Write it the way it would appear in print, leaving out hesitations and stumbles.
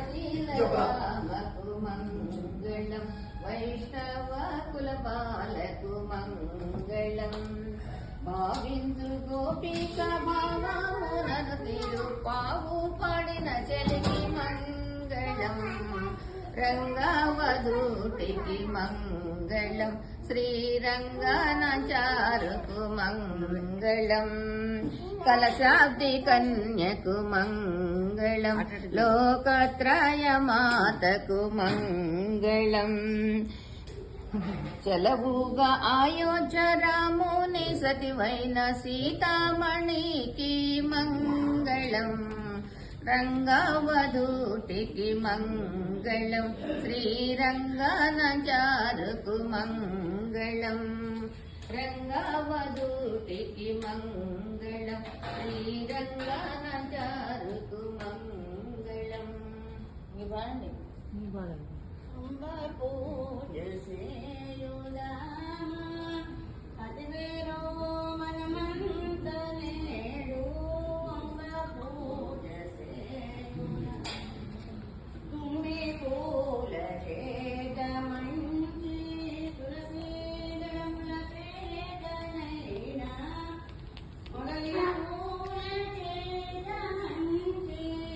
శ్రీరామకు మంగళం వైష్ణవ కులపాలకు మంగళం భావిందు గోపిక భావమునను తిరుపావు పాడిన చెలికి మంగళం రంగవధూటికి మంగళం శ్రీరంగనాచారుకు మంగళం కలశాబ్ది కన్యకు మంగళం లోకత్రయమాతకు మంగళం చలవుగా అయోధ్య రాముని సతివైన సీతామణికి మంగళం రంగవధూటికి మంగళం శ్రీరంగనాచారుకు మంగళం రంగవధూటికి మంగళం శ్రీరంగనాచారుకు మంగళం. ఇవ్వండి పూజ సేయుదా